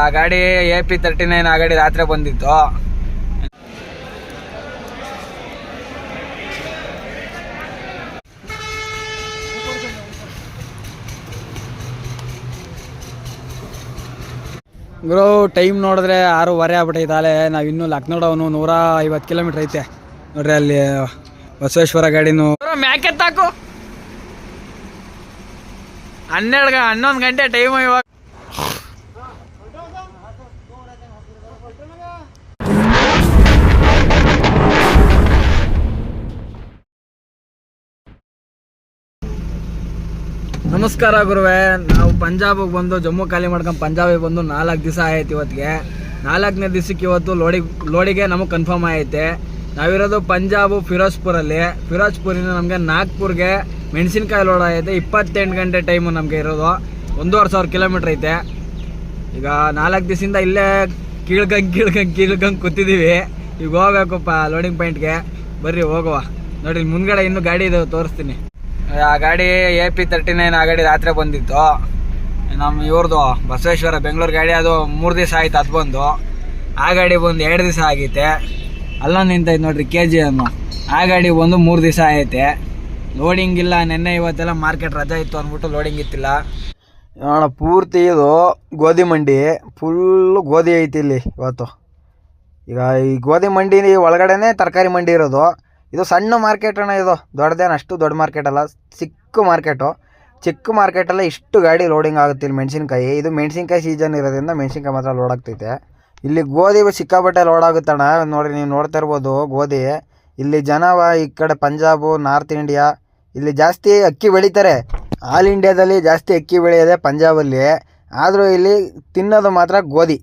ಆ ಗಾಡಿ AP39 ಆ ಗಾಡಿ ರಾತ್ರಿ ಬಂದಿತ್ತು. ಗುರು ಟೈಮ್ ನೋಡಿದ್ರೆ 6:15 ಆಗ್ಬಿಟ್ಟೈತಾಲೆ. ನಾವು ಇನ್ನೂ ಲಕ್ನೋಡವನು 150 ಕಿಲೋಮೀಟ್ರ್ ಐತೆ ನೋಡ್ರಿ. ಅಲ್ಲಿ ಬಸವೇಶ್ವರ ಗಾಡಿನೂ ಮ್ಯಾಕೆತ್ತಾಕು. 11 ಗಂಟೆ ಟೈಮು ಇವಾಗ. ನಮಸ್ಕಾರ ಗುರುವೆ. ನಾವು ಪಂಜಾಬಿಗೆ ಬಂದು ಜಮ್ಮು ಖಾಲಿ ಮಾಡ್ಕೊಂಡು ಪಂಜಾಬಿಗೆ ಬಂದು 4 ದಿವಸ ಆಯ್ತು. ಇವತ್ತಿಗೆ 4ನೇ ದಿವಸಕ್ಕೆ ಇವತ್ತು ಲೋಡಿಗೆ ನಮಗೆ ಕನ್ಫರ್ಮ್ ಆಯ್ತೆ. ನಾವಿರೋದು ಪಂಜಾಬು ಫಿರೋಜ್ಪುರಲ್ಲಿ. ಫಿರೋಜ್ಪುರಿಂದ ನಮಗೆ ನಾಗ್ಪುರ್ಗೆ ಮೆಣಸಿನ್ಕಾಯಿ ಲೋಡ್ ಆಗೈತೆ. 28 ಗಂಟೆ ಟೈಮು ನಮಗೆ ಇರೋದು. 1,500 ಕಿಲೋಮೀಟ್ರ್ ಐತೆ. ಈಗ 4 ದಿವಸದಿಂದ ಇಲ್ಲೇ ಕೀಳ್ಕಂಗೆ ಕೂತಿದ್ದೀವಿ. ಈಗ ಹೋಗ್ಬೇಕಪ್ಪ ಲೋಡಿಂಗ್ ಪಾಯಿಂಟ್ಗೆ. ಬರ್ರಿ ಹೋಗುವ. ನೋಡಿ ಮುಂದ್ಗಡೆ ಇನ್ನೂ ಗಾಡಿ ಇದೆ, ತೋರಿಸ್ತೀನಿ. ಆ ಗಾಡಿ AP39 ಆ ಗಾಡಿ ರಾತ್ರಿ ಬಂದಿತ್ತು. ನಮ್ಮ ಇವ್ರದ್ದು ಬಸವೇಶ್ವರ ಬೆಂಗಳೂರು ಗಾಡಿ, ಅದು 3 ದಿವಸ ಆಯ್ತು ಅದು ಬಂದು. ಆ ಗಾಡಿ ಬಂದು 2 ದಿವಸ ಆಗೈತೆ. ಅಲ್ಲೊಂದು ನಿಂತೈತೆ ನೋಡ್ರಿ KGM. ಆ ಗಾಡಿ ಬಂದು 3 ದಿವಸ ಐತೆ. ಲೋಡಿಂಗ್ ಇಲ್ಲ. ನೆನ್ನೆ ಇವತ್ತೆಲ್ಲ ಮಾರ್ಕೆಟ್ ರಜಾ ಇತ್ತು ಅಂದ್ಬಿಟ್ಟು ಲೋಡಿಂಗ್ ಇತ್ತಿಲ್ಲ. ನೋಡ ಪೂರ್ತಿ ಇದು ಗೋಧಿ ಮಂಡಿ, ಫುಲ್ಲು ಗೋಧಿ ಐತಿ ಇಲ್ಲಿ ಇವತ್ತು. ಈಗ ಈ ಗೋಧಿ ಮಂಡಿ ಒಳಗಡೆನೇ ತರಕಾರಿ ಮಂಡಿ ಇರೋದು. ಇದು ಸಣ್ಣ ಮಾರ್ಕೆಟ್ ಅಣ್ಣ. ಇದು ದೊಡ್ಡದೇನು ಅಷ್ಟು ದೊಡ್ಡ ಮಾರ್ಕೆಟ್ ಅಲ್ಲ, ಚಿಕ್ಕ ಮಾರ್ಕೆಟು. ಚಿಕ್ಕ ಮಾರ್ಕೆಟಲ್ಲೇ ಇಷ್ಟು ಗಾಡಿ ಲೋಡಿಂಗ್ ಆಗುತ್ತೆ ಇಲ್ಲಿ ಮೆಣಸಿನ್ಕಾಯಿ. ಇದು ಮೆಣಸಿನ್ಕಾಯಿ ಸೀಸನ್ ಇರೋದ್ರಿಂದ ಮೆಣಸಿನ್ಕಾಯಿ ಮಾತ್ರ ಲೋಡ್ ಆಗ್ತೈತೆ. ಇಲ್ಲಿ ಗೋಧಿ ಸಿಕ್ಕಾಪಟ್ಟೆ ಲೋಡ್ ಆಗುತ್ತಣ್ಣ. ನೋಡಿರಿ, ನೀವು ನೋಡ್ತಾ ಇರ್ಬೋದು ಗೋಧಿ. ಇಲ್ಲಿ ಜನವ ಈ ಕಡೆ ಪಂಜಾಬು, ನಾರ್ತ್ ಇಂಡಿಯಾ ಇಲ್ಲಿ ಜಾಸ್ತಿ ಅಕ್ಕಿ ಬೆಳೀತಾರೆ. ಆಲ್ ಇಂಡಿಯಾದಲ್ಲಿ ಜಾಸ್ತಿ ಅಕ್ಕಿ ಬೆಳೆಯೋದೆ ಪಂಜಾಬಲ್ಲಿ. ಆದರೂ ಇಲ್ಲಿ ತಿನ್ನೋದು ಮಾತ್ರ ಗೋಧಿ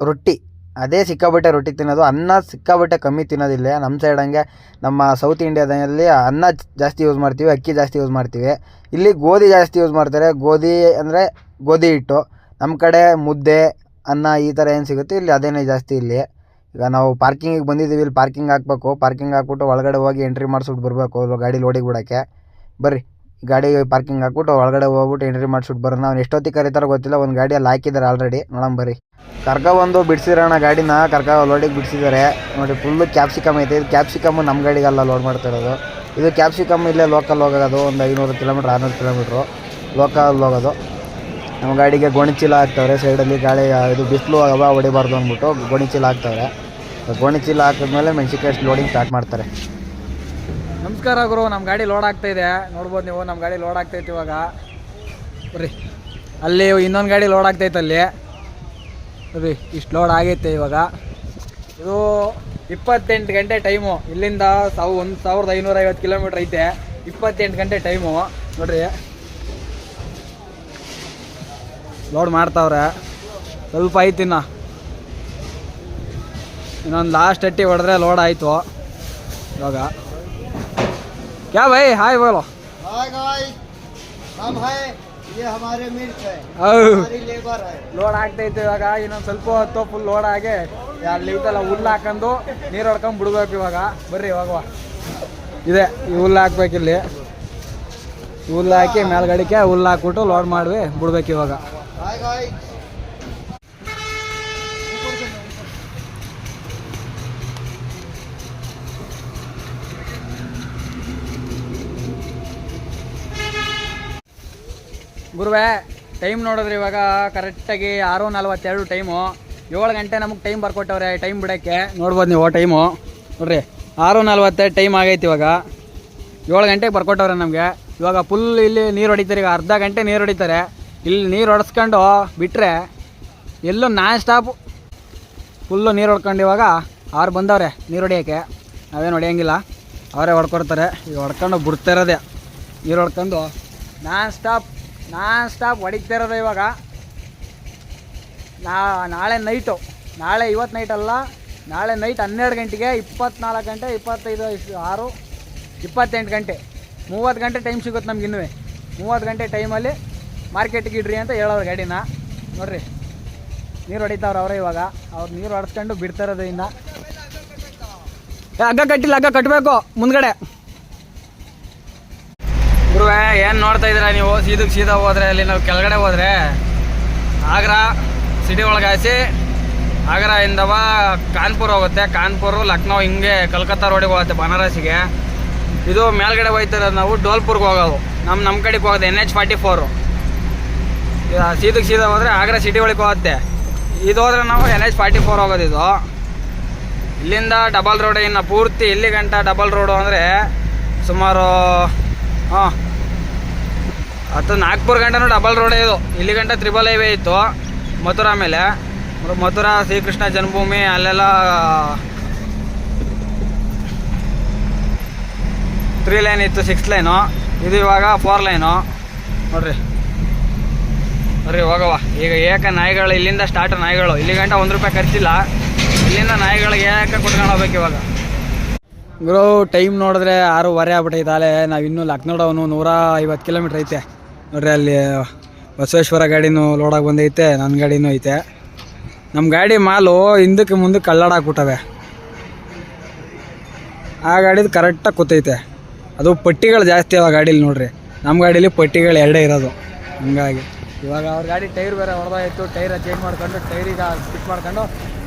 ರೊಟ್ಟಿ. ಅದೇ ಸಿಕ್ಕಾಬಟ್ಟೆ ರೊಟ್ಟಿ ತಿನ್ನೋದು. ಅನ್ನ ಸಿಕ್ಕಾಬಟ್ಟೆ ಕಮ್ಮಿ ತಿನ್ನೋದಿಲ್ಲ ನಮ್ಮ ಸೈಡ್. ಹಂಗೆ ನಮ್ಮ ಸೌತ್ ಇಂಡಿಯಾದಲ್ಲಿ ಅನ್ನ ಜಾಸ್ತಿ ಯೂಸ್ ಮಾಡ್ತೀವಿ, ಅಕ್ಕಿ ಜಾಸ್ತಿ ಯೂಸ್ ಮಾಡ್ತೀವಿ. ಇಲ್ಲಿ ಗೋಧಿ ಜಾಸ್ತಿ ಯೂಸ್ ಮಾಡ್ತಾರೆ. ಗೋಧಿ ಅಂದರೆ ಗೋಧಿ ಹಿಟ್ಟು. ನಮ್ಮ ಕಡೆ ಮುದ್ದೆ, ಅನ್ನ ಈ ಥರ ಏನು ಸಿಗುತ್ತೆ ಇಲ್ಲಿ ಅದೇನೇ ಜಾಸ್ತಿ ಇಲ್ಲಿ. ಈಗ ನಾವು ಪಾರ್ಕಿಂಗಿಗೆ ಬಂದಿದ್ದೀವಿ. ಇಲ್ಲಿ ಪಾರ್ಕಿಂಗ್ ಹಾಕಬೇಕು. ಪಾರ್ಕಿಂಗ್ ಹಾಕ್ಬಿಟ್ಟು ಒಳಗಡೆ ಹೋಗಿ ಎಂಟ್ರಿ ಮಾಡಿಸ್ಬಿಟ್ಟು ಬರಬೇಕು ಗಾಡಿ ಲೋಡಿಗೆ ಬಿಡೋಕ್ಕೆ. ಬರ್ರಿ, ಗಾಡಿ ಪಾರ್ಕಿಂಗ್ ಹಾಕ್ಬಿಟ್ಟು ಒಳಗಡೆ ಹೋಗ್ಬಿಟ್ಟು ಎಂಟ್ರಿ ಮಾಡಿಸ್ಬಿಟ್ಟು ಬರೋಣ. ನಾವು ಎಷ್ಟೊತ್ತಿಗೆ ಕರೀತಾರೋ ಗೊತ್ತಿಲ್ಲ. ಒಂದು ಗಾಡಿಯಲ್ಲಿ ಹಾಕಿದ್ದಾರೆ ಆಲ್ರೆಡಿ. ನೋಡೋಣ ಬರ್ರಿ. ಒಂದು ಬಿಡಿಸಿರೋಣ ಗಾಡಿನ. ಲೋಡಿಗೆ ಬಿಡಿಸಿದ್ದಾರೆ ನೋಡಿ. ಫುಲ್ಲು ಕ್ಯಾಪ್ಸಿಕಮ್ ಐತೆ. ಇದು ಕ್ಯಾಪ್ಸಿಕಮ್ಮು ನಮ್ಮ ಗಾಡಿಗೆಲ್ಲ ಲೋಡ್ ಮಾಡ್ತಾ ಇರೋದು. ಇದು ಕ್ಯಾಪ್ಸಿಕಮ್ ಇಲ್ಲೇ ಲೋಕಲ್ ಹೋಗೋದು. ಒಂದು 500 ಕಿಲೋಮೀಟ್ರ್ 600 ಕಿಲೋಮೀಟ್ರು ಲೋಕಲ್ ಹೋಗೋದು. ನಮ್ಮ ಗಾಡಿಗೆ ಗೋಣಿಚೀಲ ಹಾಕ್ತವ್ರೆ ಸೈಡಲ್ಲಿ. ಗಾಡಿ ಇದು ಬಿಸಿಲು ಹವಾ ಹೊಡಿಬಾರ್ದು ಅಂದ್ಬಿಟ್ಟು ಗೋಣಿಚೀಲ ಹಾಕ್ತವ್ರೆ. ಗೋಣಿಚೀಲ ಹಾಕಿದ್ಮೇಲೆ ಮೆಣಸಿನ್ಕಾಯಿ ಲೋಡಿಂಗ್ ಸ್ಟಾರ್ಟ್ ಮಾಡ್ತಾರೆ. ನಮಸ್ಕಾರ ಗುರು. ನಮ್ಮ ಗಾಡಿ ಲೋಡ್ ಆಗ್ತಾಯಿದೆ, ನೋಡ್ಬೋದು ನೀವು. ನಮ್ಮ ಗಾಡಿ ಲೋಡ್ ಆಗ್ತೈತೆ ಇವಾಗ. ಬರ್ರಿ, ಅಲ್ಲಿ ಇನ್ನೊಂದು ಗಾಡಿ ಲೋಡ್ ಆಗ್ತೈತೆ ಅಲ್ಲಿ. ಬರ್ರಿ, ಇಷ್ಟು ಲೋಡ್ ಆಗೈತೆ ಇವಾಗ. ಇದು 28 ಗಂಟೆ ಟೈಮು. ಇಲ್ಲಿಂದ 1,550 ಕಿಲೋಮೀಟ್ರ್ ಐತೆ. 28 ಗಂಟೆ ಟೈಮು ನೋಡ್ರಿ. ಲೋಡ್ ಮಾಡ್ತಾವ್ರೆ. ಸ್ವಲ್ಪ ಐತಿನ್ನ ಇನ್ನೊಂದು ಲಾಸ್ಟ್ ಅಟ್ಟಿ ಹೊಡೆದ್ರೆ ಲೋಡ್ ಆಯಿತು ಇವಾಗ. क्या भाई हाय बोलो. हाय गाइस, हम है ये हमारे मिर्च है, हमारी लेबर है. ಲೋಡ್ ಆಗ್ತೈತೆ ಇವಾಗ. ಇನ್ನೊಂದು ಸ್ವಲ್ಪ ಹೊತ್ತು ಫುಲ್ ಲೋಡ್ ಆಗಿ ಅಲ್ಲಿ ಇದೆಲ್ಲ ಹುಲ್ಲು ಹಾಕೊಂಡು ನೀರು ಹೊಡ್ಕೊಂಡು ಬಿಡ್ಬೇಕು ಇವಾಗ. ಬರ್ರಿ ಇವಾಗ ಇದೆ ಈ ಹುಲ್ಲು ಹಾಕ್ಬೇಕಿಲ್ಲಿ. ಹುಲ್ಲು ಹಾಕಿ ಮೇಲ್ಗಡಿಕೆ ಹುಲ್ಲು ಹಾಕ್ಬಿಟ್ಟು ಲೋಡ್ ಮಾಡಿ ಬಿಡ್ಬೇಕು ಇವಾಗ. ಗುರುವೆ ಟೈಮ್ ನೋಡಿದ್ರೆ ಇವಾಗ ಕರೆಕ್ಟಾಗಿ 6:42 ಟೈಮು. 7 ಗಂಟೆ ನಮಗೆ ಟೈಮ್ ಬರ್ಕೊಟ್ಟವ್ರೆ ಟೈಮ್ ಬಿಡೋಕ್ಕೆ. ನೋಡ್ಬೋದು ನೀವು ಟೈಮು ನೋಡ್ರಿ. 6:42 ಟೈಮ್ ಆಗೈತೆ ಇವಾಗ. 7 ಗಂಟೆಗೆ ಬರ್ಕೊಟ್ಟವ್ರೆ ನಮಗೆ. ಇವಾಗ ಫುಲ್ ಇಲ್ಲಿ ನೀರು ಹೊಡಿತಾರೆ. ಈಗ ಅರ್ಧ ಗಂಟೆ ನೀರು ಹೊಡಿತಾರೆ. ಇಲ್ಲಿ ನೀರು ಹೊಡೆಸ್ಕೊಂಡು ಬಿಟ್ಟರೆ ಎಲ್ಲೂ ನಾನ್ ಸ್ಟಾಪು ಫುಲ್ಲು ನೀರು ಹೊಡ್ಕೊಂಡು ಇವಾಗ ಅವ್ರು ಬಂದವ್ರೆ ನೀರು ಹೊಡಿಯೋಕ್ಕೆ. ನಾವೇನು ಹೊಡಿಯೋಂಗಿಲ್ಲ, ಅವರೇ ಹೊಡ್ಕೊಡ್ತಾರೆ. ಈಗ ಹೊಡ್ಕೊಂಡು ಬಿಡ್ತಾ ಇರೋದೆ ನೀರು ಹೊಡ್ಕೊಂಡು ನಾನ್ ಸ್ಟಾಪ್ ಹೊಡಿತಾ ಇರೋದು ಇವಾಗ. ನಾಳೆ ನೈಟು, ಇವತ್ತು ನೈಟ್ ಅಲ್ಲ, ನಾಳೆ ನೈಟ್ 12 ಗಂಟೆಗೆ 24 ಗಂಟೆ 25 6 28 ಗಂಟೆ 30 ಗಂಟೆ ಟೈಮ್ ಸಿಗುತ್ತೆ ನಮ್ಗೆ. ಇನ್ನೂ 30 ಗಂಟೆ ಟೈಮಲ್ಲಿ ಮಾರ್ಕೆಟಿಗೆ ಇಡ್ರಿ ಅಂತ ಹೇಳೋರು ಗಾಡಿನ. ನೋಡ್ರಿ ನೀರು ಹೊಡಿತಾವ್ರು ಅವರೇ ಇವಾಗ. ಅವ್ರು ನೀರು ಹೊಡೆಸ್ಕೊಂಡು ಬಿಡ್ತಾ ಇರೋದು. ಇನ್ನು ಹಗ್ಗ ಕಟ್ಟಿಲ್ಲ, ಹಗ್ಗ ಕಟ್ಟಬೇಕು ಮುಂದ್ಗಡೆ. ಗುರುವೆ ಏನು ನೋಡ್ತಾ ಇದ್ದೀರಾ ನೀವು? ಸೀದಾ ಹೋದರೆ ಅಲ್ಲಿ ನಾವು ಕೆಳಗಡೆ ಹೋದರೆ ಆಗ್ರಾ ಸಿಟಿ ಒಳಗೆ ಹಾಯಿಸಿ ಆಗ್ರಾಯಿಂದವ ಕಾನ್ಪುರ್ ಹೋಗುತ್ತೆ. ಕಾನ್ಪುರು ಲಕ್ನೋ ಹಿಂಗೆ ಕಲ್ಕತ್ತಾ ರೋಡಿಗೆ ಹೋಗುತ್ತೆ ಬನಾರಸಿಗೆ. ಇದು ಮೇಲ್ಗಡೆ ಹೋಗ್ತಿರೋದು ನಾವು ಡೋಲ್ಪುರ್ಗೆ ಹೋಗೋದು. ನಮ್ಮ ಕಡೆಗೆ ಹೋಗೋದು NH44. ಸೀದಾ ಹೋದರೆ ಆಗ್ರಾ ಸಿಟಿ ಒಳಗೆ ಹೋಗುತ್ತೆ. ಇದು ಹೋದ್ರೆ ನಾವು NH44 ಹೋಗೋದು. ಇದು ಇಲ್ಲಿಂದ ಡಬಲ್ ರೋಡ್, ಇನ್ನು ಪೂರ್ತಿ ಇಲ್ಲಿ ಗಂಟ ಡಬಲ್ ರೋಡು ಅಂದರೆ ಸುಮಾರು ನಾಗ್ಪುರ್ ಗಂಟನೂ ಡಬಲ್ ರೋಡೇ. ಇದು ಇಲ್ಲಿ ಗಂಟ ತ್ರಿಬಲ್ ಹೈವೇ ಇತ್ತು ಮಥುರಾ ಮೇಲೆ. ಮಥುರಾ ಶ್ರೀಕೃಷ್ಣ ಜನ್ಮಭೂಮಿ ಅಲ್ಲೆಲ್ಲ 3 ಲೈನ್ ಇತ್ತು, 6 ಲೈನು. ಇದು ಇವಾಗ 4 ಲೈನು ನೋಡ್ರಿ. ಹೋಗವ ಈಗ ಏಕ ನಾಯಿಗಳು ಇಲ್ಲಿಂದ ಸ್ಟಾರ್ಟ್. ನಾಯಿಗಳು ಇಲ್ಲಿ ಗಂಟ 1 ರೂಪಾಯಿ ಖರ್ಚಿಲ್ಲ. ಇಲ್ಲಿಂದ ನಾಯಿಗಳಿಗೆ ಏಕ ಕುಟ್ಕೊಂಡು ಹೋಗ್ಬೇಕು ಇವಾಗ. ಗುರು ಟೈಮ್ ನೋಡಿದ್ರೆ 6:15 ಆಗ್ಬಿಟ್ಟೈತೆ. ಅಲ್ಲೇ ನಾವು ಇನ್ನೂ ಲಕ್ನೋಡವನು 150 ಕಿಲೋಮೀಟ್ರ್ ಐತೆ ನೋಡ್ರಿ. ಅಲ್ಲಿ ಬಸವೇಶ್ವರ ಗಾಡಿನೂ ಲೋಡಾಗಿ ಬಂದೈತೆ, ನನ್ನ ಗಾಡಿನೂ ಐತೆ. ನಮ್ಮ ಗಾಡಿ ಮಾಲು ಹಿಂದಕ್ಕೆ ಮುಂದಕ್ಕೆ ಕಳ್ಳಾಡಾಕ್ಬಿಟ್ಟವೆ. ಆ ಗಾಡಿದು ಕರೆಕ್ಟಾಗಿ ಕೂತೈತೆ. ಅದು ಪಟ್ಟಿಗಳು ಜಾಸ್ತಿ ಅವ ಗಾಡೀಲಿ ನೋಡ್ರಿ. ನಮ್ಮ ಗಾಡೀಲಿ ಪಟ್ಟಿಗಳು 2 ಇರೋದು. ಹಂಗಾಗಿ ಇವಾಗ ಅವ್ರ ಗಾಡಿ ಟೈರ್ ಬೇರೆ ಹೊಡೆದಾಯಿತು. ಟೈರ್ ಚೇಂಜ್ ಮಾಡ್ಕೊಂಡು ಟೈರಿಗೆ ಫಿಟ್ ಮಾಡ್ಕೊಂಡು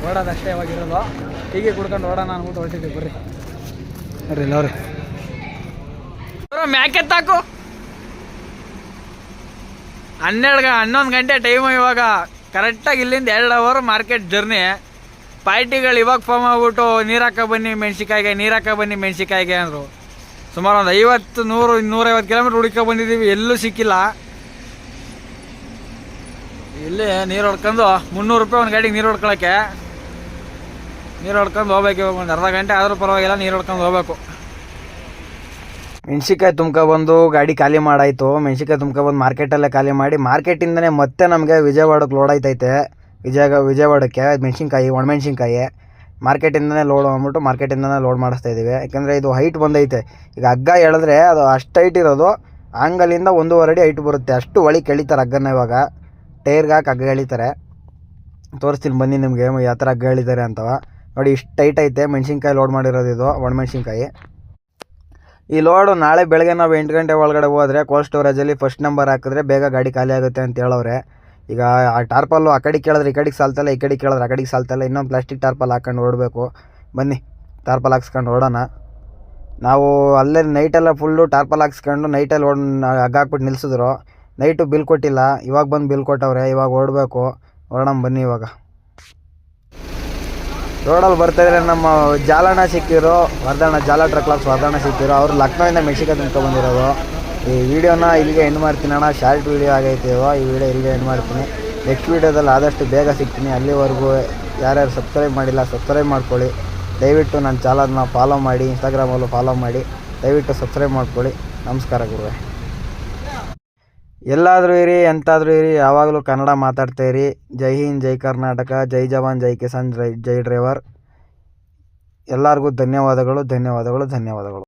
ಓಡೋದಷ್ಟೇ ಇವಾಗ ಇರೋದು. ಹೀಗೆ ಕುಡ್ಕೊಂಡು ಓಡೋಣ ಅಂದ್ಬಿಟ್ಟು ಹೊರಟಿದ್ದೀವಿ. ಬರ್ರಿ ನೋಡ್ರಿ ಮ್ಯಾಕೆತ್ತಾಕು. 11 ಗಂಟೆ ಟೈಮು ಇವಾಗ. ಕರೆಕ್ಟಾಗಿ ಇಲ್ಲಿಂದ 2 ಅವರ್ ಮಾರ್ಕೆಟ್ ಜರ್ನಿ. ಪಾರ್ಟಿಗಳು ಇವಾಗ ಫೋನ್ ಮಾಡ್ಬಿಟ್ಟು ನೀರು ಹಾಕ ಬನ್ನಿ ಮೆಣಸಿಕಾಯಿಗೆ ಅಂದರು. ಸುಮಾರು ಒಂದು 50, 100, 150 ಕಿಲೋಮೀಟ್ರ್ ಹುಡುಕೊ ಬಂದಿದ್ದೀವಿ, ಎಲ್ಲೂ ಸಿಕ್ಕಿಲ್ಲ. ಇಲ್ಲಿ ನೀರು ಹೊಡ್ಕೊಂಡು 300 ರೂಪಾಯಿ ಒಂದು ಗಾಡಿಗೆ ನೀರು ಹೊಡ್ಕೊಳಕ್ಕೆ. ನೀರು ಹೊಡ್ಕೊಂಡು ಹೋಗ್ಬೇಕು. ಇವಾಗ ಒಂದು ಅರ್ಧ ಗಂಟೆ ಆದರೂ ಪರವಾಗಿಲ್ಲ, ನೀರು ಹೊಡ್ಕೊಂಡು ಹೋಗ್ಬೇಕು. ಮೆಣಸಿಕಾಯಿ ತುಂಬ್ಕೊಬಂದು ಗಾಡಿ ಖಾಲಿ ಮಾಡಾಯಿತು. ಮೆಣಸಿಕಾಯಿ ತುಂಬ್ಕೊಬಂದು ಮಾರ್ಕೆಟಲ್ಲೇ ಖಾಲಿ ಮಾಡಿ, ಮಾರ್ಕೆಟಿಂದನೇ ಮತ್ತೆ ನಮಗೆ ವಿಜಯವಾಡಕ್ಕೆ ಲೋಡ್ ಆಯ್ತೈತೆ. ವಿಜಯವಾಡಕ್ಕೆ ಒಣಮೆಣ್ಸಿನ್ಕಾಯಿ ಮಾರ್ಕೆಟಿಂದನೇ ಲೋಡ್ ಅಂದ್ಬಿಟ್ಟು ಮಾರ್ಕೆಟಿಂದನೇ ಲೋಡ್ ಮಾಡಿಸ್ತಾ ಇದ್ದೀವಿ. ಯಾಕೆಂದರೆ ಇದು ಹೈಟ್ ಬಂದೈತೆ. ಈಗ ಹಗ್ಗ ಎಳೆದ್ರೆ ಅದು ಅಷ್ಟು ಹೈಟ್ ಇರೋದು, ಆಂಗಲಿಂದ 1.5 ಅಡಿ ಹೈಟ್ ಬರುತ್ತೆ. ಅಷ್ಟು ಒಳಗೆ ಎಳಿತಾರೆ ಹಗ್ಗನ. ಇವಾಗ ಟೈರ್ಗೆ ಹಾಕಿ ಹಗ್ಗ ಎಳಿತಾರೆ. ತೋರಿಸ್ತೀನಿ ಬನ್ನಿ ನಿಮಗೆ ಯಾವ ಥರ ಹಗ್ಗ ಎಳಿತಾರೆ ಅಂತವ. ನೋಡಿ ಇಷ್ಟು ಟೈಟ್ ಐತೆ. ಮೆಣಸಿನ್ಕಾಯಿ ಲೋಡ್ ಮಾಡಿರೋದು ಇದು, ಒಣಮೆಣ್ಸಿನ್ಕಾಯಿ. ಈ ಲೋಡು ನಾಳೆ ಬೆಳಗ್ಗೆ ನಾವು 8 ಗಂಟೆ ಒಳಗಡೆ ಹೋದರೆ ಕೋಲ್ಡ್ ಸ್ಟೋರೇಜಲ್ಲಿ ಫಸ್ಟ್ ನಂಬರ್ ಹಾಕಿದ್ರೆ ಬೇಗ ಗಾಡಿ ಖಾಲಿ ಆಗುತ್ತೆ ಅಂತ ಹೇಳವ್ರೆ. ಈಗ ಆ ಟಾರ್ಪಲ್ಲು ಆ ಕಡೆಗೆ ಕೇಳಿದ್ರೆ ಈ ಕಡೆಗೆ ಸಾಲ್ತಲ್ಲ, ಈ ಕಡೆಗೆ ಕೇಳಿದ್ರೆ ಆ ಕಡೆಗೆ ಸಾಲ್ತಲ್ಲ. ಇನ್ನೊಂದು ಪ್ಲಾಸ್ಟಿಕ್ ಟಾರ್ಪಲ್ ಹಾಕೊಂಡು ಓಡಬೇಕು. ಬನ್ನಿ ಟಾರ್ಪಲ್ ಹಾಕ್ಸ್ಕೊಂಡು ಓಡೋಣ. ನಾವು ಅಲ್ಲೇ ನೈಟೆಲ್ಲ ಫುಲ್ಲು ಟಾರ್ಪಲ್ ಹಾಕ್ಸ್ಕೊಂಡು ನೈಟಲ್ಲಿ ಹಗ್ಗ ಹಾಕ್ಬಿಟ್ಟು ನಿಲ್ಲಿಸಿದ್ರು. ನೈಟು ಬಿಲ್ ಕೊಟ್ಟಿಲ್ಲ, ಇವಾಗ ಬಂದು ಬಿಲ್ ಕೊಟ್ಟವ್ರೆ. ಇವಾಗ ಓಡಬೇಕು. ಹೊರಡೋಣ ಬನ್ನಿ. ಇವಾಗ ರೋಡಲ್ಲಿ ಬರ್ತಾಯಿದ್ರೆ ನಮ್ಮ ಜಾಲಣ್ಣ ಸಿಕ್ಕಿರೋ, ಜಾಲ ಟ್ರಕ್ ಲಾಕ್ಸ್ ವರ್ಧಣ್ಣ ಸಿಕ್ಕಿರೋ. ಅವರು ಲಕ್ನೋಯಿಂದ ಮೆಣಸಿನ್ಕಾಯಿ ತುಂಬ್ಕೊಂಡ್ಬಂದಿರೋದು. ಈ ವಿಡಿಯೋನ ಇಲ್ಲಿಗೆ ಎಂಡ್ ಮಾಡ್ತೀನಿ ಅಣ್ಣ. ಶಾರ್ಟ್ ವೀಡಿಯೋ ಆಗೈತೆ ಈ ವಿಡಿಯೋ ಇಲ್ಲಿಗೆ ಎಂಡ್ ಮಾಡ್ತೀನಿ. ನೆಕ್ಸ್ಟ್ ವೀಡಿಯೋದಲ್ಲಿ ಆದಷ್ಟು ಬೇಗ ಸಿಗ್ತೀನಿ. ಅಲ್ಲಿವರೆಗೂ ಯಾರ್ಯಾರು ಸಬ್ಸ್ಕ್ರೈಬ್ ಮಾಡಿಲ್ಲ ಸಬ್ಸ್ಕ್ರೈಬ್ ಮಾಡ್ಕೊಳ್ಳಿ. ದಯವಿಟ್ಟು ನನ್ನ ಚಾನಲ್ನ ಫಾಲೋ ಮಾಡಿ, ಇನ್ಸ್ಟಾಗ್ರಾಮಲ್ಲೂ ಫಾಲೋ ಮಾಡಿ. ದಯವಿಟ್ಟು ಸಬ್ಸ್ಕ್ರೈಬ್ ಮಾಡ್ಕೊಳ್ಳಿ. ನಮಸ್ಕಾರ ಗುರುವೆ. ಎಲ್ಲಾದರೂ ಇರಿ, ಎಂತಾದರೂ ಇರಿ, ಯಾವಾಗಲೂ ಕನ್ನಡ ಮಾತಾಡ್ತಾ ಇರಿ. ಜೈ ಹಿಂದ್, ಜೈ ಕರ್ನಾಟಕ, ಜೈ ಜವಾನ್, ಜೈ ಕಿಸಾನ್, ಜೈ ಡ್ರೈವರ್. ಎಲ್ಲರಿಗೂ ಧನ್ಯವಾದಗಳು.